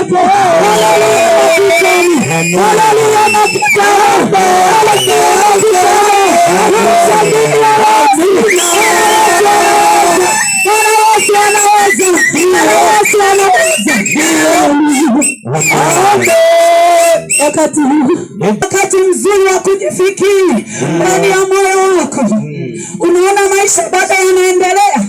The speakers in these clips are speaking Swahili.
yako. Haleluya mafuta yako. Wakati mzuri wa kujifikiri ndani ya moyo wako. Unaona maisha bado yanaendelea.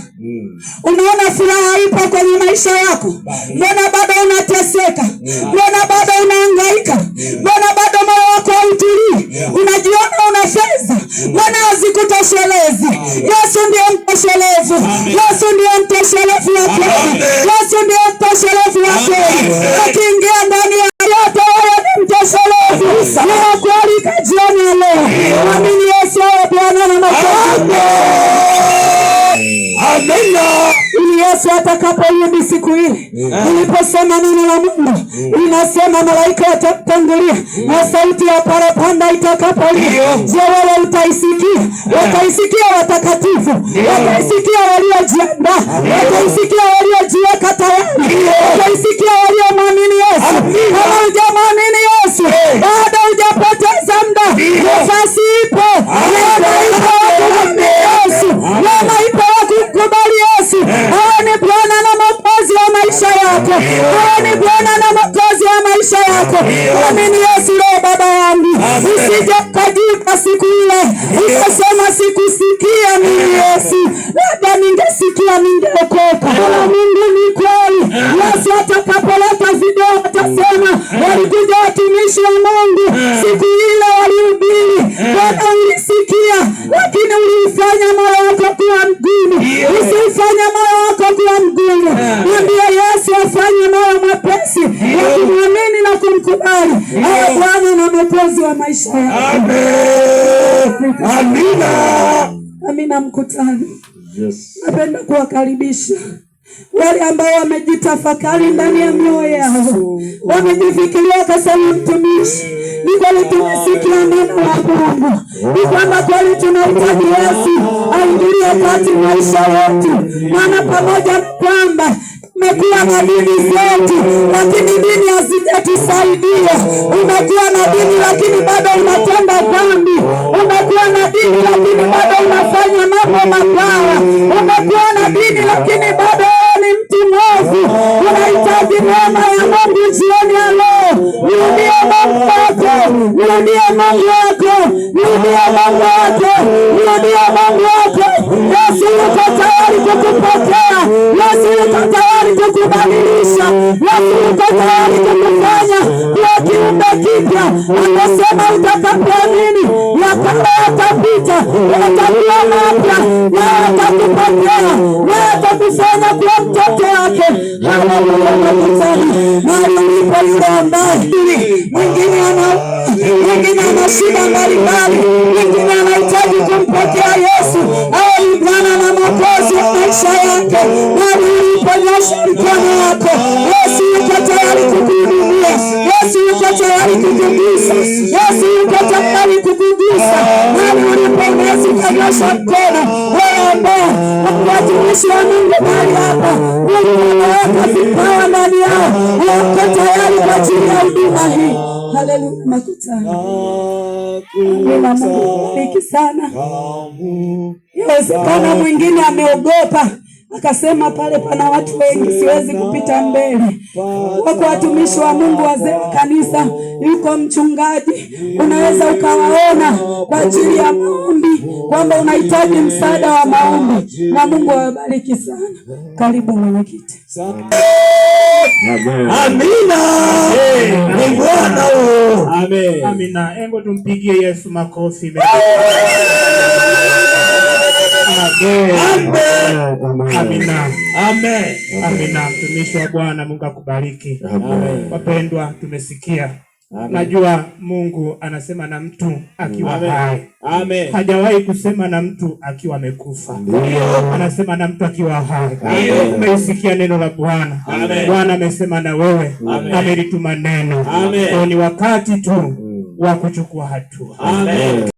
Unaona furaha ipo kwenye maisha yako. Mbona bado unateseka? Mbona bado unahangaika? Mbona bado moyo wako hautulii? Unajiona una fedha, mbona hazikutoshelezi? Yesu ndiye mtoshelevu. Yesu ndiye mtoshelevu wa kweli. Yesu ndiye mtoshelevu wa kweli. Ukiingia ndani ya yote wewe ni mtoshelevu. Ni kweli kajioni leo. Amini Yesu awe Bwana na Mwokozi. Amina. Ili Yesu atakaporudi siku ile, niliposema neno la Mungu linasema malaika watatangulia na sauti ya parapanda itakapolia. Je, wewe utaisikia? Wataisikia watakatifu, wataisikia waliojiandaa, wataisikia waliojiweka tayari, wataisikia waliomwamini Yesu. Kama hujamwamini Yesu, bado hujapoteza muda. Nafasi ipo. Yesu, neema ipo kumkubali Yesu. Ni Bwana na Mwokozi wa maisha yako. Ni Bwana na Mwokozi wa maisha yako. Amini Yesu leo baba yangu. Usije kajuta siku ile ukasema sikusikia mimi Yesu. Labda ningesikia ningeokoka. Mungu ni kweli. Yesu atakapoleta video atasema walikuja watumishi wa Mungu. Siku ile walihubiri. Bwana ulisikia, lakini ulifanya moyo wako kuwa mgumu. Usifanye moyo wako kuwa mgumu. Mwambie Yesu afanye moyo mwepesi wa kumwamini na kumkubali. Awe Bwana na Mwokozi wa maisha yako. Amen. Amina. Amina mkutano. Yes. Napenda kuwakaribisha wale ambao wamejitafakari ndani ya mioyo yao. Wamejifikiria kasema mtumishi, ni kweli tumesikia neno la Mungu. Ni kwamba kweli tunahitaji Yesu aingilie kati maisha yetu. Maana pamoja na kwamba umekuwa na dini zetu, lakini dini hazijatusaidia. Umekuwa na dini lakini bado unatenda dhambi. Umekuwa na dini lakini bado unafanya mambo mabaya. Umekuwa na dini lakini bado ni mtu mwovu. Unahitaji neema ya Mungu jioni ya leo. Mrudie Mungu wako. Mrudie Mungu wako. Mrudie Mungu wako. Mrudie Mungu wako. Yesu yuko tayari kukupokea. Yesu yuko tayari kukubadilisha. Yesu yuko tayari kukufanya kuwa kiumbe kipya. Anasema utakapoamini ya kale yatapita, yatakuwa mapya, na atakupokea, na atakufanya kuwa mtoto wake. Haleluya mkutano. Mahali ulipo yule ambaye mwingine ana shida mbalimbali, mwingine anahitaji kumpokea Yesu awe ni Bwana na Mwokozi wa maisha yake. Mahali ulipo nyosha mkono wako. Yesu yuko tayari kukuhudumia. Yesu yuko tayari kukugusa. Yesu yuko tayari kukugusa. Mahali ulipo unaweza kunyosha mkono. Wewe ambao watumishi wa Mungu mahali hapa, Mungu anaweka vipawa ndani yao. Wako tayari kwa ajili ya huduma hii. Haleluya makutano. Mungu sana. Yawezekana mwingine ameogopa akasema pale pana watu wengi siwezi kupita mbele. Wako watumishi wa Mungu, wazee wa kanisa, yuko mchungaji, unaweza ukawaona kwa ajili ya maombi kwamba unahitaji msaada wa maombi, na Mungu awabariki sana. Karibu mwenyekiti. Amina. Ni Bwana huyo. Amen. Amina. Hebu tumpigie Yesu makofi. Amina. Amen. Amina. Mtumishi wa Bwana, Mungu akubariki. Wapendwa, tumesikia. Najua Mungu anasema na mtu akiwa hai. Amen. Hajawahi kusema na mtu akiwa amekufa. Anasema na mtu akiwa hai. Umesikia neno la Bwana. Bwana amesema na wewe. Amelituma neno. Ni wakati tu wa kuchukua hatua. Amen.